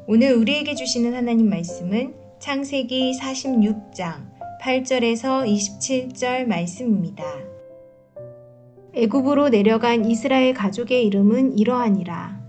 오늘 우리에게 주시는 하나님 말씀은 창세기 46장 8절에서 27절 말씀입니다. 애굽으로 내려간 이스라엘 가족의 이름은 이러하니라.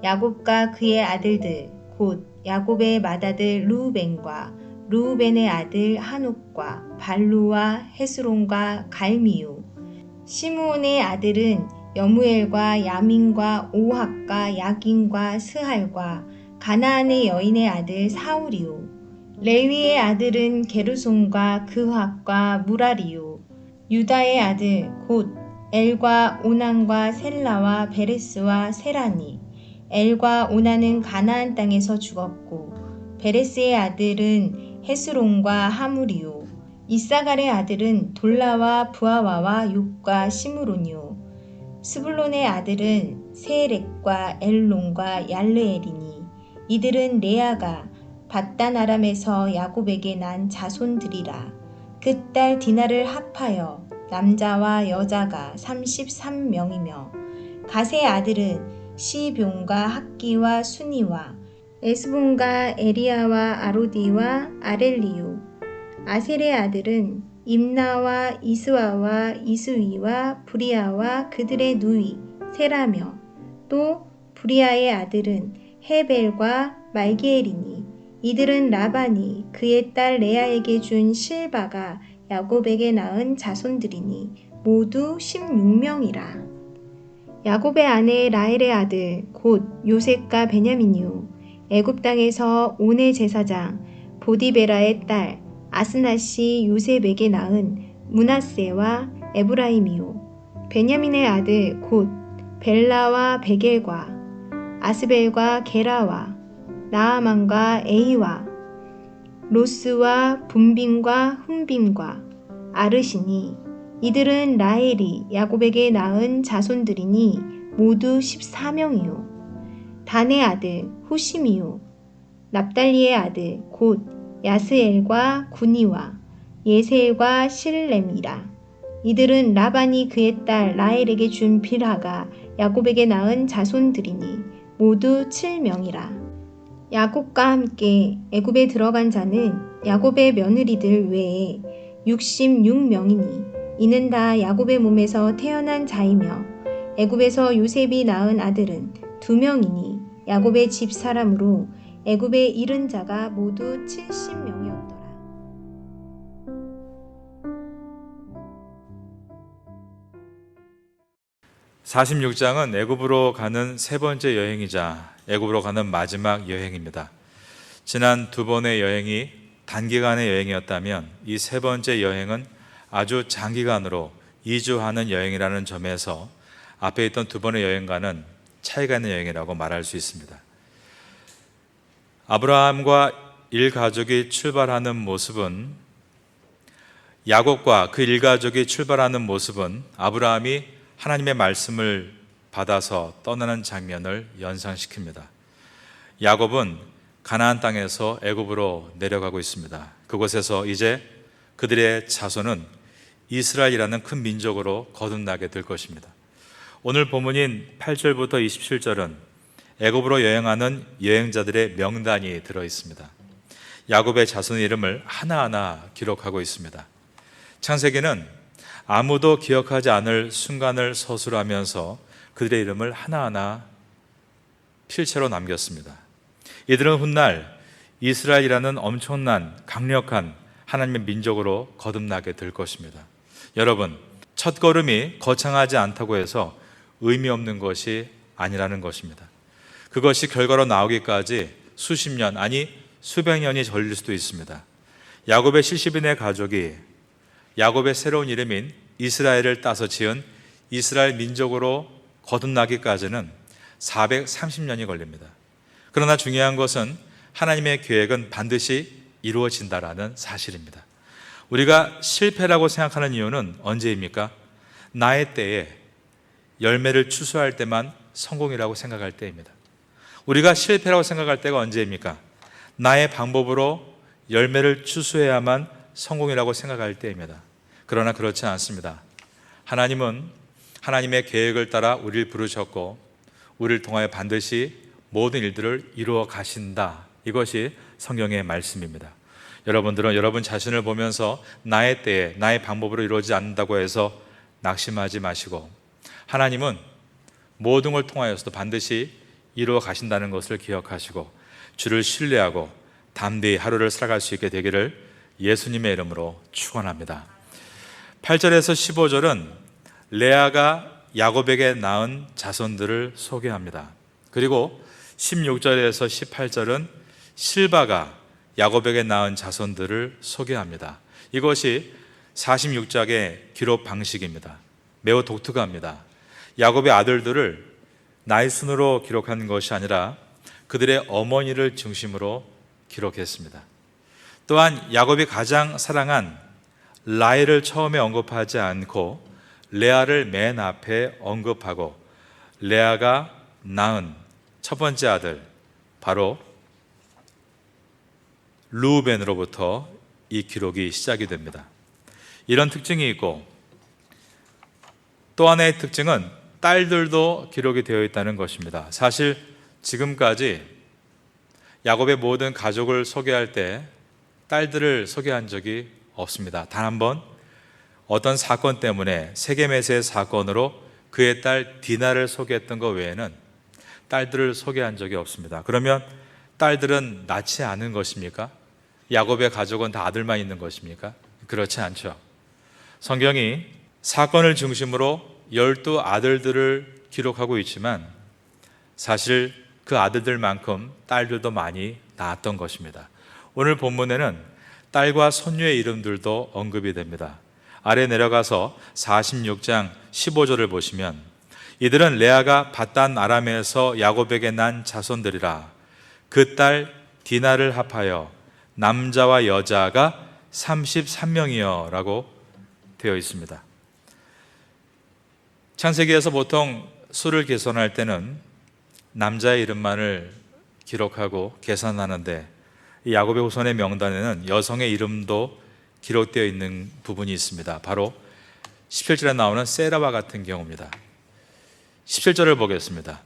야곱과 그의 아들들 곧 야곱의 맏아들 르우벤과 르우벤의 아들 한옥과 발루와 헤스론과 갈미유. 시므온의 아들은 여무엘과 야민과 오학과 야긴과 스할과 가나안의 여인의 아들 사울이요. 레위의 아들은 게르손과 그학과 무라리요. 유다의 아들 곧 엘과 오난과 셀라와 베레스와 세라니. 엘과 오난은 가나안 땅에서 죽었고 베레스의 아들은 헤스론과 하물이요. 이사갈의 아들은 돌라와 부하와와 욕과 시므론이요. 스불론의 아들은 세렉과 엘론과 얄르엘이니 이들은 레아가 밧단 아람에서 야곱에게 난 자손들이라. 그 딸 디나를 합하여 남자와 여자가 33명이며 갓의 아들은 시뵑과 학기와 수니와 에스본과 에리아와 아로디와 아렐리유. 아셀의 아들은 임나와 이스와와 이스위와 브리아와 그들의 누이 세라며 또 브리아의 아들은 헤벨과 말기엘이니 이들은 라반이 그의 딸 레아에게 준 실바가 야곱에게 낳은 자손들이니 모두 16명이라. 야곱의 아내 라헬의 아들 곧 요셉과 베냐민이요. 애굽 땅에서 온의 제사장 보디베라의 딸 아스낫이 요셉에게 낳은 므낫세와 에브라임이요. 베냐민의 아들 곧 벨라와 베겔과 아스벨과 게라와 나아만과 에이와 로스와 분빔과 훔빔과 아르시니 이들은 라헬이 야곱에게 낳은 자손들이니 모두 14명이요. 단의 아들 후심이요. 납달리의 아들 곧 야스엘과 구니와 예세엘과 실렘이라. 이들은 라반이 그의 딸 라헬에게 준 빌하가 야곱에게 낳은 자손들이니 모두 7명이라. 야곱과 함께 애굽에 들어간 자는 야곱의 며느리들 외에 66명이니 이는 다 야곱의 몸에서 태어난 자이며 애굽에서 요셉이 낳은 아들은 2명이니 야곱의 집 사람으로 애굽에 이른 자가 모두 70명이었더라. (46장은) 애굽으로 가는 세 번째 여행이자 애굽으로 가는 마지막 여행입니다. 지난 두 번의 여행이 단기간의 여행이었다면 이 세 번째 여행은 아주 장기간으로 이주하는 여행이라는 점에서 앞에 있던 두 번의 여행과는 차이가 있는 여행이라고 말할 수 있습니다. 아브라함과 일가족이 출발하는 모습은, 야곱과 그 일가족이 출발하는 모습은 아브라함이 하나님의 말씀을 받아서 떠나는 장면을 연상시킵니다. 야곱은 가나안 땅에서 애굽으로 내려가고 있습니다. 그곳에서 이제 그들의 자손은 이스라엘이라는 큰 민족으로 거듭나게 될 것입니다. 오늘 본문인 8절부터 27절은 애굽으로 여행하는 여행자들의 명단이 들어 있습니다. 야곱의 자손의 이름을 하나하나 기록하고 있습니다. 창세기는 아무도 기억하지 않을 순간을 서술하면서 그들의 이름을 하나하나 필체로 남겼습니다. 이들은 훗날 이스라엘이라는 엄청난 강력한 하나님의 민족으로 거듭나게 될 것입니다. 여러분, 첫걸음이 거창하지 않다고 해서 의미 없는 것이 아니라는 것입니다. 그것이 결과로 나오기까지 수십 년, 아니 수백 년이 걸릴 수도 있습니다. 야곱의 70인의 가족이 야곱의 새로운 이름인 이스라엘을 따서 지은 이스라엘 민족으로 거듭나기까지는 430년이 걸립니다. 그러나 중요한 것은 하나님의 계획은 반드시 이루어진다라는 사실입니다. 우리가 실패라고 생각하는 이유는 언제입니까? 나의 때에 열매를 추수할 때만 성공이라고 생각할 때입니다. 우리가 실패라고 생각할 때가 언제입니까? 나의 방법으로 열매를 추수해야만 성공이라고 생각할 때입니다. 그러나 그렇지 않습니다. 하나님은 하나님의 계획을 따라 우리를 부르셨고 우리를 통하여 반드시 모든 일들을 이루어 가신다. 이것이 성경의 말씀입니다. 여러분들은 여러분 자신을 보면서 나의 때에 나의 방법으로 이루어지지 않는다고 해서 낙심하지 마시고, 하나님은 모든 걸 통하여서도 반드시 이루어 가신다는 것을 기억하시고 주를 신뢰하고 담대히 하루를 살아갈 수 있게 되기를 예수님의 이름으로 축원합니다. 8절에서 15절은 레아가 야곱에게 낳은 자손들을 소개합니다. 그리고 16절에서 18절은 실바가 야곱에게 낳은 자손들을 소개합니다. 이것이 46장의 기록 방식입니다. 매우 독특합니다. 야곱의 아들들을 나이 순으로 기록한 것이 아니라 그들의 어머니를 중심으로 기록했습니다. 또한 야곱이 가장 사랑한 라헬을 처음에 언급하지 않고 레아를 맨 앞에 언급하고, 레아가 낳은 첫 번째 아들 바로 르우벤으로부터 이 기록이 시작이 됩니다. 이런 특징이 있고, 또 하나의 특징은 딸들도 기록이 되어 있다는 것입니다. 사실 지금까지 야곱의 모든 가족을 소개할 때 딸들을 소개한 적이 없습니다. 단 한 번 어떤 사건 때문에 세겜에서의 사건으로 그의 딸 디나를 소개했던 것 외에는 딸들을 소개한 적이 없습니다. 그러면 딸들은 낳지 않은 것입니까? 야곱의 가족은 다 아들만 있는 것입니까? 그렇지 않죠. 성경이 사건을 중심으로 12 아들들을 기록하고 있지만 사실 그 아들들만큼 딸들도 많이 낳았던 것입니다. 오늘 본문에는 딸과 손녀의 이름들도 언급이 됩니다. 아래 내려가서 46장 15절을 보시면, 이들은 레아가 밧단 아람에서 야곱에게 난 자손들이라. 그 딸 디나를 합하여 남자와 여자가 33명이여 라고 되어 있습니다. 창세기에서 보통 수를 계산할 때는 남자의 이름만을 기록하고 계산하는데, 이 야곱의 후손의 명단에는 여성의 이름도 기록되어 있는 부분이 있습니다. 바로 17절에 나오는 세라와 같은 경우입니다. 17절을 보겠습니다.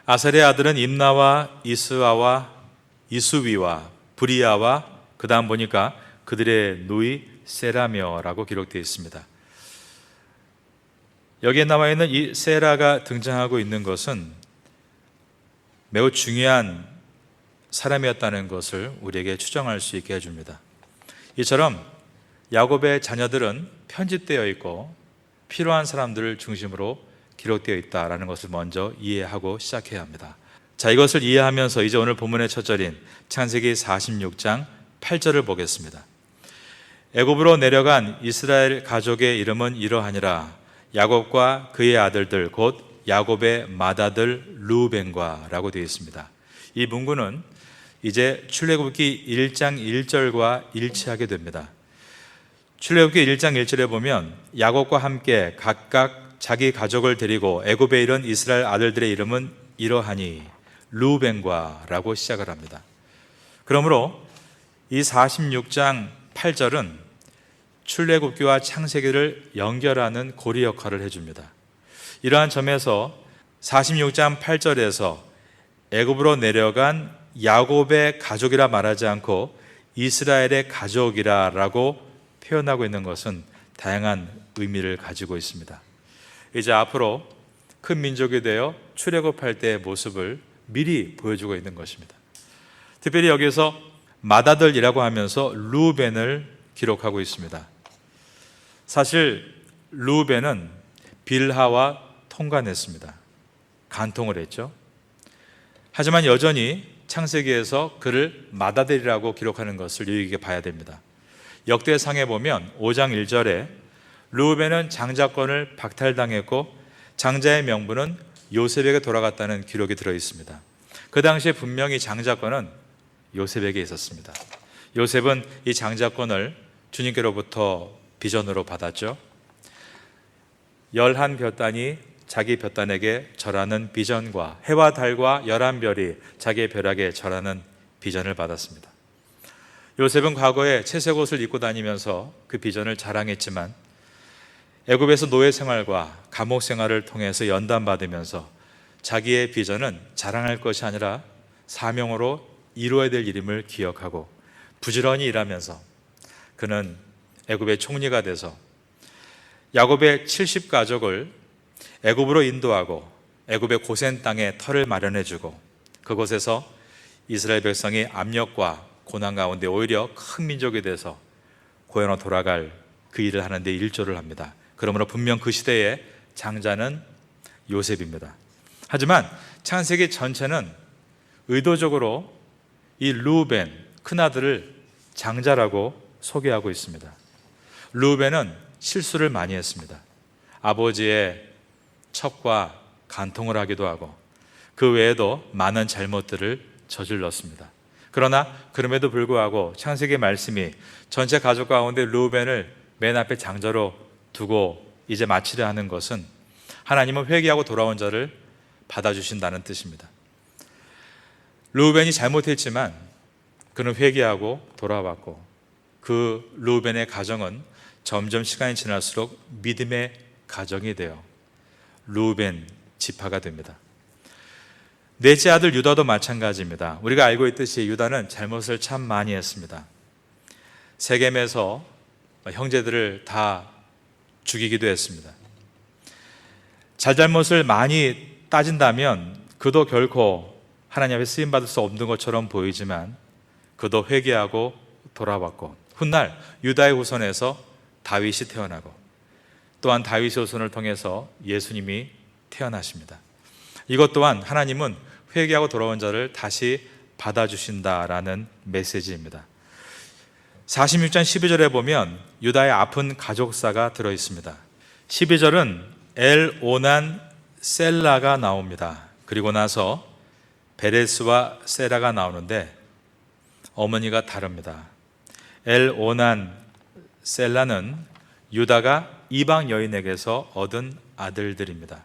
아셀의 아들은 임나와 이스아와 이수위와 브리아와, 그 다음 보니까 그들의 누이 세라며라고 기록되어 있습니다. 여기에 나와 있는 이 세라가 등장하고 있는 것은 매우 중요한 사람이었다는 것을 우리에게 추정할 수 있게 해줍니다. 이처럼 야곱의 자녀들은 편집되어 있고 필요한 사람들을 중심으로 기록되어 있다는 것을 먼저 이해하고 시작해야 합니다. 자, 이것을 이해하면서 이제 오늘 본문의 첫 절인 창세기 46장 8절을 보겠습니다. 애굽으로 내려간 이스라엘 가족의 이름은 이러하니라. 야곱과 그의 아들들 곧 야곱의 맏아들 르우벤과 라고 되어 있습니다. 이 문구는 이제 출애굽기 1장 1절과 일치하게 됩니다. 출애굽기 1장 1절에 보면 야곱과 함께 각각 자기 가족을 데리고 애굽에 이른 이스라엘 아들들의 이름은 이러하니 르우벤과 라고 시작을 합니다. 그러므로 이 46장 8절은 출애굽기와 창세기를 연결하는 고리 역할을 해줍니다. 이러한 점에서 46장 8절에서 애굽으로 내려간 야곱의 가족이라 말하지 않고 이스라엘의 가족이라고 표현하고 있는 것은 다양한 의미를 가지고 있습니다. 이제 앞으로 큰 민족이 되어 출애굽할 때의 모습을 미리 보여주고 있는 것입니다. 특별히 여기서 맏아들이라고 하면서 르우벤을 기록하고 있습니다. 사실 르우벤은 빌하와 통관했습니다. 간통을 했죠. 하지만 여전히 창세기에서 그를 맏아들이라고 기록하는 것을 유익 있게 봐야 됩니다. 역대상에 보면 5장 1절에 르우벤은 장자권을 박탈당했고 장자의 명분은 요셉에게 돌아갔다는 기록이 들어 있습니다. 그 당시에 분명히 장자권은 요셉에게 있었습니다. 요셉은 이 장자권을 주님께로부터 비전으로 받았죠. 11볕단이 자기 볕단에게 절하는 비전과 해와 달과 11별이 자기의 벼락에 절하는 비전을 받았습니다. 요셉은 과거에 채색 옷을 입고 다니면서 그 비전을 자랑했지만 애굽에서 노예 생활과 감옥 생활을 통해서 연단받으면서 자기의 비전은 자랑할 것이 아니라 사명으로 이루어야 될 일임을 기억하고 부지런히 일하면서 그는 애굽의 총리가 돼서 야곱의 70가족을 애굽으로 인도하고 애굽의 고센 땅에 터를 마련해주고 그곳에서 이스라엘 백성이 압력과 고난 가운데 오히려 큰 민족이 돼서 고향으로 돌아갈 그 일을 하는 데 일조를 합니다. 그러므로 분명 그 시대의 장자는 요셉입니다. 하지만 창세기 전체는 의도적으로 이 르우벤 큰아들을 장자라고 소개하고 있습니다. 르우벤은 실수를 많이 했습니다. 아버지의 첩과 간통을 하기도 하고 그 외에도 많은 잘못들을 저질렀습니다. 그러나 그럼에도 불구하고 창세기 말씀이 전체 가족 가운데 르우벤을 맨 앞에 장자로 두고 이제 마치려 하는 것은 하나님은 회개하고 돌아온 자를 받아주신다는 뜻입니다. 르우벤이 잘못했지만 그는 회개하고 돌아왔고 그 르우벤의 가정은 점점 시간이 지날수록 믿음의 가정이 되어 르우벤 지파가 됩니다. 넷째 아들 유다도 마찬가지입니다. 우리가 알고 있듯이 유다는 잘못을 참 많이 했습니다. 세겜에서 형제들을 다 죽이기도 했습니다. 잘잘못을 많이 따진다면 그도 결코 하나님 앞에 쓰임받을 수 없는 것처럼 보이지만 그도 회개하고 돌아왔고 훗날 유다의 후손에서 다윗이 태어나고 또한 다윗의 후손을 통해서 예수님이 태어나십니다. 이것 또한 하나님은 회개하고 돌아온 자를 다시 받아주신다라는 메시지입니다. 46장 12절에 보면 유다의 아픈 가족사가 들어있습니다. 12절은 엘오난 셀라가 나옵니다. 그리고 나서 베레스와 세라가 나오는데 어머니가 다릅니다. 엘오난 셀라는 유다가 이방 여인에게서 얻은 아들들입니다.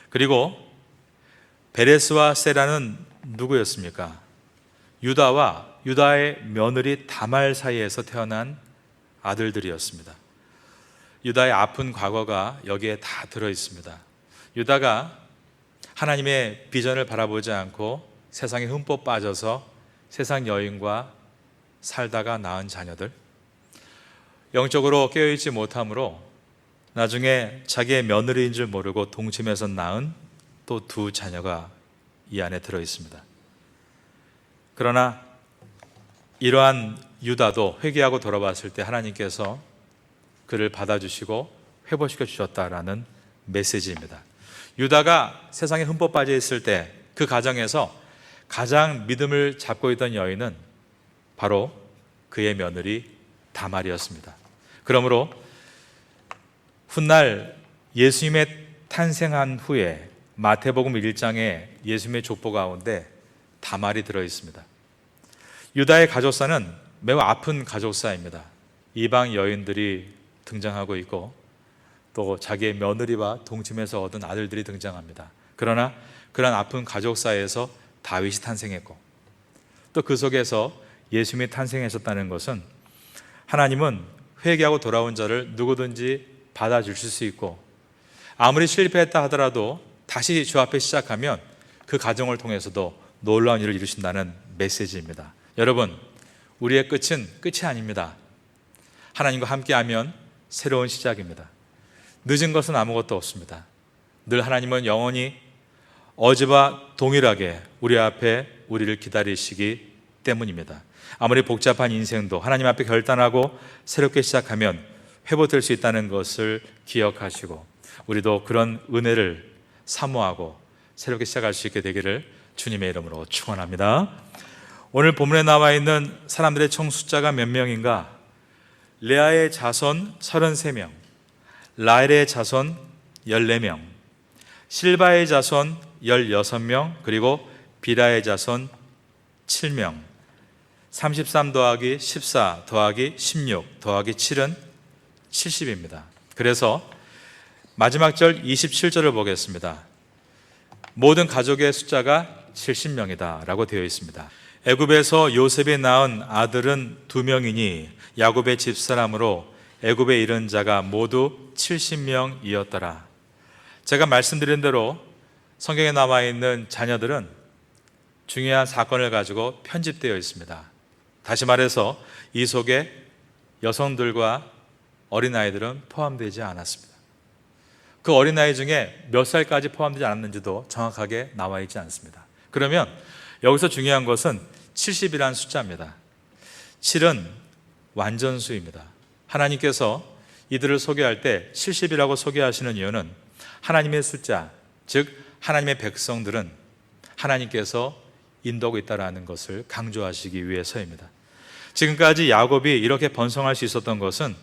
그리고 베레스와 세라는 누구였습니까? 유다와 유다의 며느리 다말 사이에서 태어난 아들들이었습니다. 유다의 아픈 과거가 여기에 다 들어있습니다. 유다가 하나님의 비전을 바라보지 않고 세상에 흠뻑 빠져서 세상 여인과 살다가 낳은 자녀들, 영적으로 깨어있지 못함으로 나중에 자기의 며느리인 줄 모르고 동침해서 낳은 또 두 자녀가 이 안에 들어있습니다. 그러나 이러한 유다도 회개하고 돌아왔을 때 하나님께서 그를 받아주시고 회복시켜 주셨다라는 메시지입니다. 유다가 세상에 흠뻑 빠져 있을 때 그 가정에서 가장 믿음을 잡고 있던 여인은 바로 그의 며느리 다말이었습니다. 그러므로 훗날 예수님의 탄생한 후에 마태복음 1장에 예수님의 족보 가운데 다말이 들어있습니다. 유다의 가족사는 매우 아픈 가족사입니다. 이방 여인들이 등장하고 있고 또 자기의 며느리와 동침해서 얻은 아들들이 등장합니다. 그러나 그런 아픈 가족사에서 다윗이 탄생했고 또 그 속에서 예수님이 탄생하셨다는 것은 하나님은 회개하고 돌아온 자를 누구든지 받아주실 수 있고 아무리 실패했다 하더라도 다시 주 앞에 시작하면 그 가정을 통해서도 놀라운 일을 이루신다는 메시지입니다. 여러분, 우리의 끝은 끝이 아닙니다. 하나님과 함께하면 새로운 시작입니다. 늦은 것은 아무것도 없습니다. 늘 하나님은 영원히 어제와 동일하게 우리 앞에 우리를 기다리시기 때문입니다. 아무리 복잡한 인생도 하나님 앞에 결단하고 새롭게 시작하면 회복될 수 있다는 것을 기억하시고 우리도 그런 은혜를 사모하고 새롭게 시작할 수 있게 되기를 주님의 이름으로 축원합니다. 오늘 본문에 나와 있는 사람들의 총 숫자가 몇 명인가? 레아의 자손 33명, 라헬의 자손 14명, 실바의 자손 16명, 그리고 비라의 자손 7명. 33 더하기 14 더하기 16 더하기 7은 70입니다. 그래서 마지막 절 27절을 보겠습니다. 모든 가족의 숫자가 70명이다 라고 되어 있습니다. 애굽에서 요셉이 낳은 아들은 2명이니 야곱의 집사람으로 애굽에 이른 자가 모두 70명이었더라. 제가 말씀드린 대로 성경에 나와 있는 자녀들은 중요한 사건을 가지고 편집되어 있습니다. 다시 말해서 이 속에 여성들과 어린아이들은 포함되지 않았습니다. 그 어린아이 중에 몇 살까지 포함되지 않았는지도 정확하게 나와 있지 않습니다. 그러면 여기서 중요한 것은 70이라는 숫자입니다. 7은 완전수입니다. 하나님께서 이들을 소개할 때 70이라고 소개하시는 이유는 하나님의 숫자, 즉 하나님의 백성들은 하나님께서 인도하고 있다는 것을 강조하시기 위해서입니다. 지금까지 야곱이 이렇게 번성할 수 있었던 것은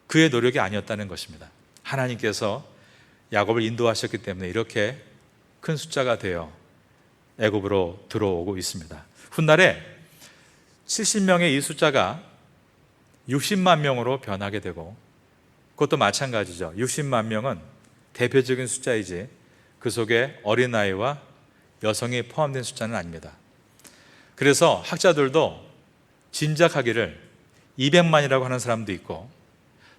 그의 노력이 아니었다는 것입니다. 하나님께서 야곱을 인도하셨기 때문에 이렇게 큰 숫자가 되어 애굽으로 들어오고 있습니다. 훗날에 70명의 이 숫자가 60만 명으로 변하게 되고, 그것도 마찬가지죠. 60만 명은 대표적인 숫자이지 그 속에 어린아이와 여성이 포함된 숫자는 아닙니다. 그래서 학자들도 짐작하기를 200만이라고 하는 사람도 있고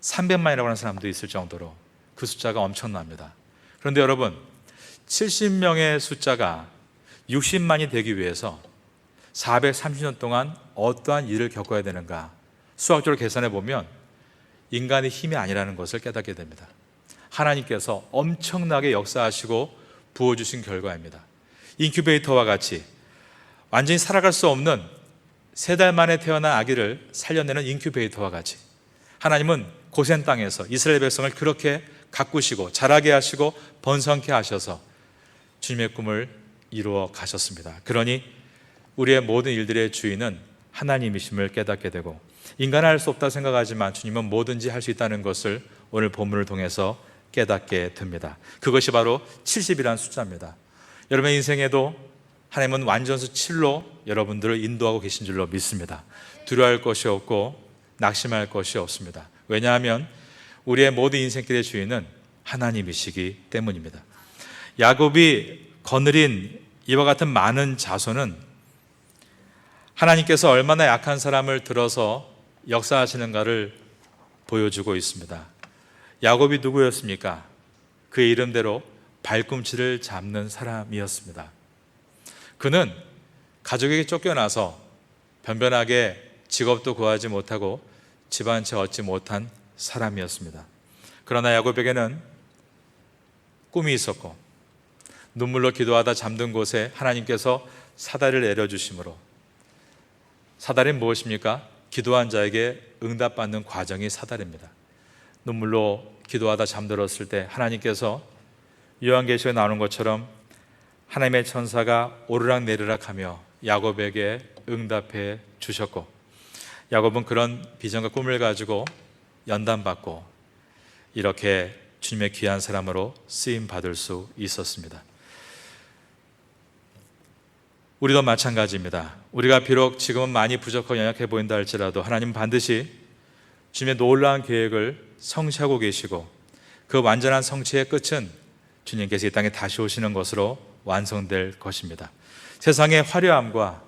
300만이라고 하는 사람도 있을 정도로 그 숫자가 엄청납니다. 그런데 여러분, 70명의 숫자가 60만이 되기 위해서 430년 동안 어떠한 일을 겪어야 되는가, 수학적으로 계산해 보면 인간의 힘이 아니라는 것을 깨닫게 됩니다. 하나님께서 엄청나게 역사하시고 부어주신 결과입니다. 인큐베이터와 같이 완전히 살아갈 수 없는 3달 만에 태어난 아기를 살려내는 인큐베이터와 같이 하나님은 고센 땅에서 이스라엘 백성을 그렇게 가꾸시고 자라게 하시고 번성케 하셔서 주님의 꿈을 이루어 가셨습니다. 그러니 우리의 모든 일들의 주인은 하나님이심을 깨닫게 되고, 인간은 할 수 없다 생각하지만 주님은 뭐든지 할 수 있다는 것을 오늘 본문을 통해서 깨닫게 됩니다. 그것이 바로 70이라는 숫자입니다. 여러분의 인생에도 하나님은 완전수 7로 여러분들을 인도하고 계신 줄로 믿습니다. 두려워할 것이 없고 낙심할 것이 없습니다. 왜냐하면 우리의 모든 인생길의 주인은 하나님이시기 때문입니다. 야곱이 거느린 이와 같은 많은 자손은 하나님께서 얼마나 약한 사람을 들어서 역사하시는가를 보여주고 있습니다. 야곱이 누구였습니까? 그의 이름대로 발꿈치를 잡는 사람이었습니다. 그는 가족에게 쫓겨나서 변변하게 직업도 구하지 못하고 집 한 채 얻지 못한 사람이었습니다. 그러나 야곱에게는 꿈이 있었고 눈물로 기도하다 잠든 곳에 하나님께서 사다리를 내려주심으로, 사다리는 무엇입니까? 기도한 자에게 응답받는 과정이 사다리입니다. 눈물로 기도하다 잠들었을 때 하나님께서 요한계시록에 나오는 것처럼 하나님의 천사가 오르락 내리락 하며 야곱에게 응답해 주셨고, 야곱은 그런 비전과 꿈을 가지고 연단받고 이렇게 주님의 귀한 사람으로 쓰임 받을 수 있었습니다. 우리도 마찬가지입니다. 우리가 비록 지금은 많이 부족하고 연약해 보인다 할지라도 하나님은 반드시 주님의 놀라운 계획을 성취하고 계시고, 그 완전한 성취의 끝은 주님께서 이 땅에 다시 오시는 것으로 완성될 것입니다. 세상의 화려함과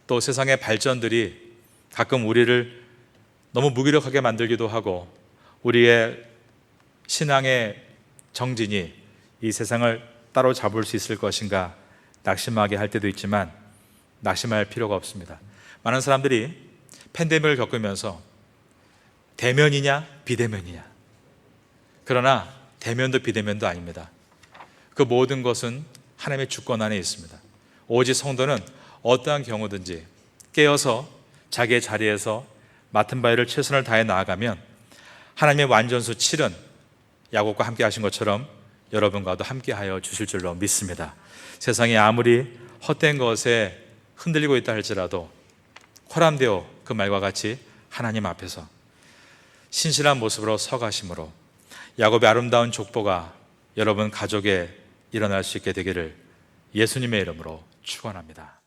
또 세상의 발전들이 가끔 우리를 너무 무기력하게 만들기도 하고, 우리의 신앙의 정진이 이 세상을 따로잡을 수 있을 것인가 낙심하게 할 때도 있지만 낙심할 필요가 없습니다. 많은 사람들이 팬데믹을 겪으면서 대면이냐 비대면이냐, 그러나 대면도 비대면도 아닙니다. 그 모든 것은 하나님의 주권 안에 있습니다. 오직 성도는 어떠한 경우든지 깨어서 자기의 자리에서 맡은 바를 최선을 다해 나아가면 하나님의 완전수 7은 야곱과 함께 하신 것처럼 여러분과도 함께하여 주실 줄로 믿습니다. 세상이 아무리 헛된 것에 흔들리고 있다 할지라도 호람되어 그 말과 같이 하나님 앞에서 신실한 모습으로 서가심으로 야곱의 아름다운 족보가 여러분 가족에 일어날 수 있게 되기를 예수님의 이름으로 축원합니다.